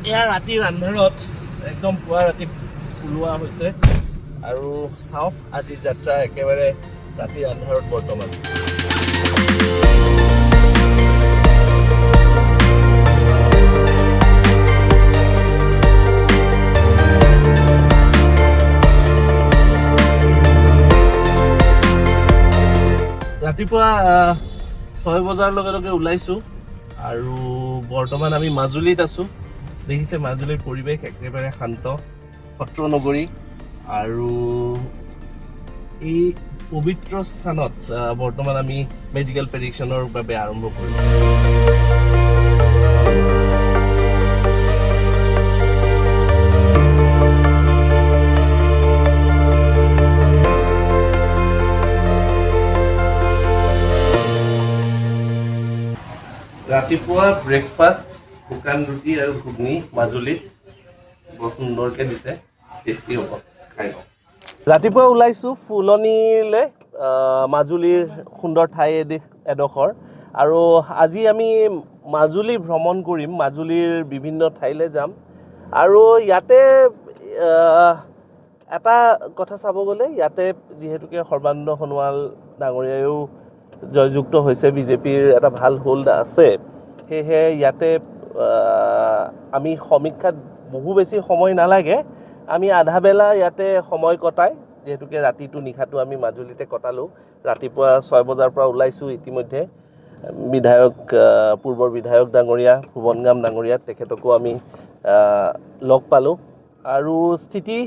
এয়া ৰাতিৰ আন্ধাৰত একদম পুৱা ৰাতি ওলোৱা হৈছে আৰু চাওক আজিৰ যাত্ৰা একেবাৰে ৰাতিৰ আন্ধাৰত বৰ্তমান। ৰাতিপুৱা 6 বজাৰ লগে লগে ওলাইছো আৰু বৰ্তমান আমি মাজুলীত আছো। দেখিছে মাজুলীৰ পৰিৱেশ একেবাৰে শান্ত, সত্ৰ নগৰী আৰু এই পবিত্ৰ স্থানত বৰ্তমান আমি মেজিকেল প্ৰেডিকশ্যনৰ বাবে আৰম্ভ কৰিছো। ৰাতিপুৱা ব্ৰেকফাষ্ট শুকান ৰুটি আৰু ঘুগনি মাজুলীত বৰ সুন্দৰকৈ দিছে, টেষ্টি হ'ব, খাই লওঁ। ৰাতিপুৱা ওলাইছোঁ ফুলনিলৈ, মাজুলীৰ সুন্দৰ ঠাই এডোখৰ, আৰু আজি আমি মাজুলী ভ্ৰমণ কৰিম, মাজুলীৰ বিভিন্ন ঠাইলৈ যাম। আৰু ইয়াতে এটা কথা চাব গ'লে ইয়াতে যিহেতুকে সৰ্বানন্দ সোণোৱাল ডাঙৰীয়ায়ো জয়যুক্ত হৈছে, বিজেপিৰ এটা ভাল হোল্ড আছে, সেয়েহে ইয়াতে আমি সমীক্ষাত বহু বেছি সময় নালাগে, আমি আধা বেলা ইয়াতে সময় কটাই, যিহেতুকে ৰাতিটো নিশাটো আমি মাজুলীতে কটালোঁ। ৰাতিপুৱা 6 বজাৰ পৰা ওলাইছোঁ। ইতিমধ্যে পূৰ্বৰ বিধায়ক ডাঙৰীয়া ভুৱনগাম ডাঙৰীয়া, তেখেতকো আমি লগ পালোঁ আৰু স্থিতি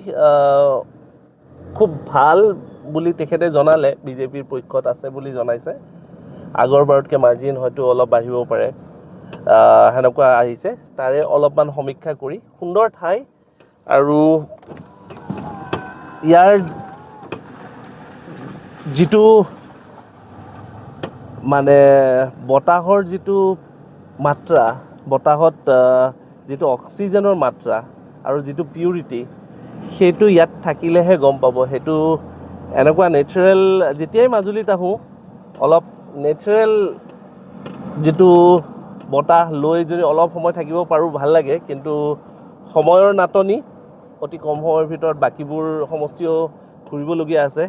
খুব ভাল বুলি তেখেতে জনালে, বিজেপিৰ পক্ষত আছে বুলি জনাইছে। আগৰবাৰতকৈ মাৰ্জিন হয়তো অলপ বাঢ়িব পাৰে, সেনেকুৱা আহিছে। তাৰে অলপমান সমীক্ষা কৰি সুন্দৰ ঠাই, আৰু ইয়াৰ যিটো মানে বতাহৰ যিটো মাত্ৰা, বতাহত যিটো অক্সিজেনৰ মাত্ৰা আৰু যিটো পিউৰিটি, সেইটো ইয়াত থাকিলেহে গম পাব। সেইটো এনেকুৱা নেচাৰেল, যেতিয়াই মাজুলীত আহোঁ অলপ নেচাৰেল যিটো বতাহ লৈ যদি অলপ সময় থাকিব পাৰোঁ ভাল লাগে, কিন্তু সময়ৰ নাটনি, অতি কম সময়ৰ ভিতৰত বাকীবোৰ সমষ্টিও ঘূৰিবলগীয়া আছে,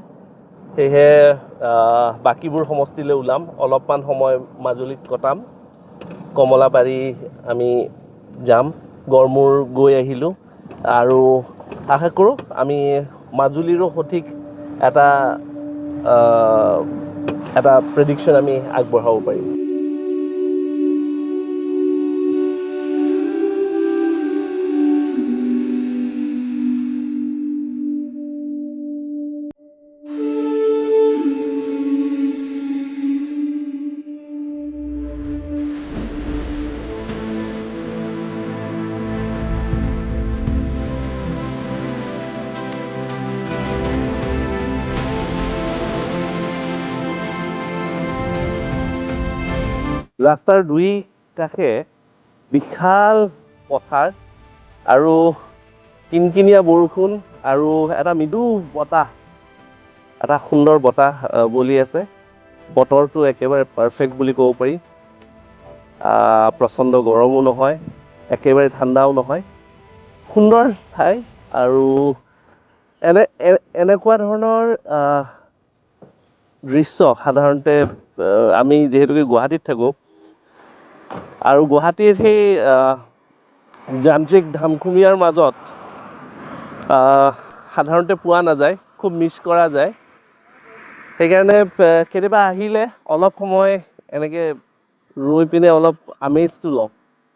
সেয়েহে বাকীবোৰ সমষ্টিলৈ ওলাম, অলপমান সময় মাজুলীত কটাম। কমলাবাৰী আমি যাম, গড়মূৰ গৈ আহিলোঁ, আৰু আশা কৰোঁ আমি মাজুলীৰো সঠিক এটা প্ৰেডিকশ্যন আমি আগবঢ়াব পাৰিম। ৰাস্তাৰ দুই কাষে বিশাল পথাৰ আৰু কিনকিনীয়া বৰষুণ আৰু এটা মৃদু বতাহ, এটা সুন্দৰ বতাহ বলি আছে। বতৰটো একেবাৰে পাৰফেক্ট বুলি ক'ব পাৰি। প্ৰচণ্ড গৰমো নহয়, একেবাৰে ঠাণ্ডাও নহয়, সুন্দৰ ঠাই। আৰু এনেকুৱা ধৰণৰ দৃশ্য সাধাৰণতে আমি যিহেতুকে গুৱাহাটীত থাকোঁ, আৰু গুৱাহাটীৰ সেই যান্ত্ৰিক ধামখুমীয়াৰ মাজত সাধাৰণতে পোৱা নাযায়, খুব মিছ কৰা যায়। সেইকাৰণে কেতিয়াবা আহিলে অলপ সময় এনেকৈ ৰৈ পিনে অলপ আমেজটো লওঁ,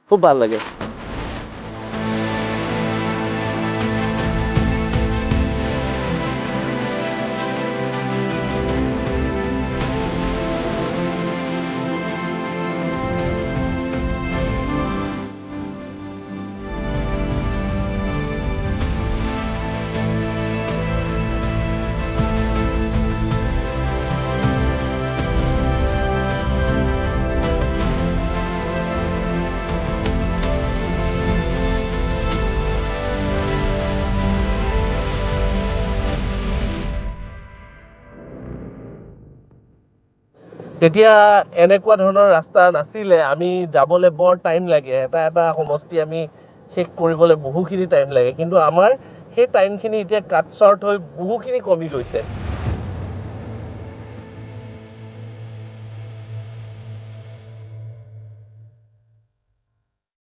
খুব ভাল লাগে। তেতিয়া এনেকুৱা ধৰণৰ ৰাস্তা নাছিলে, আমি যাবলৈ বৰ টাইম লাগে। এটা সমষ্টি আমি শেষ কৰিবলৈ বহুখিনি টাইম লাগে, কিন্তু আমাৰ সেই টাইমখিনি এতিয়া কাট শ্বৰ্ট হৈ বহুখিনি কমি গৈছে।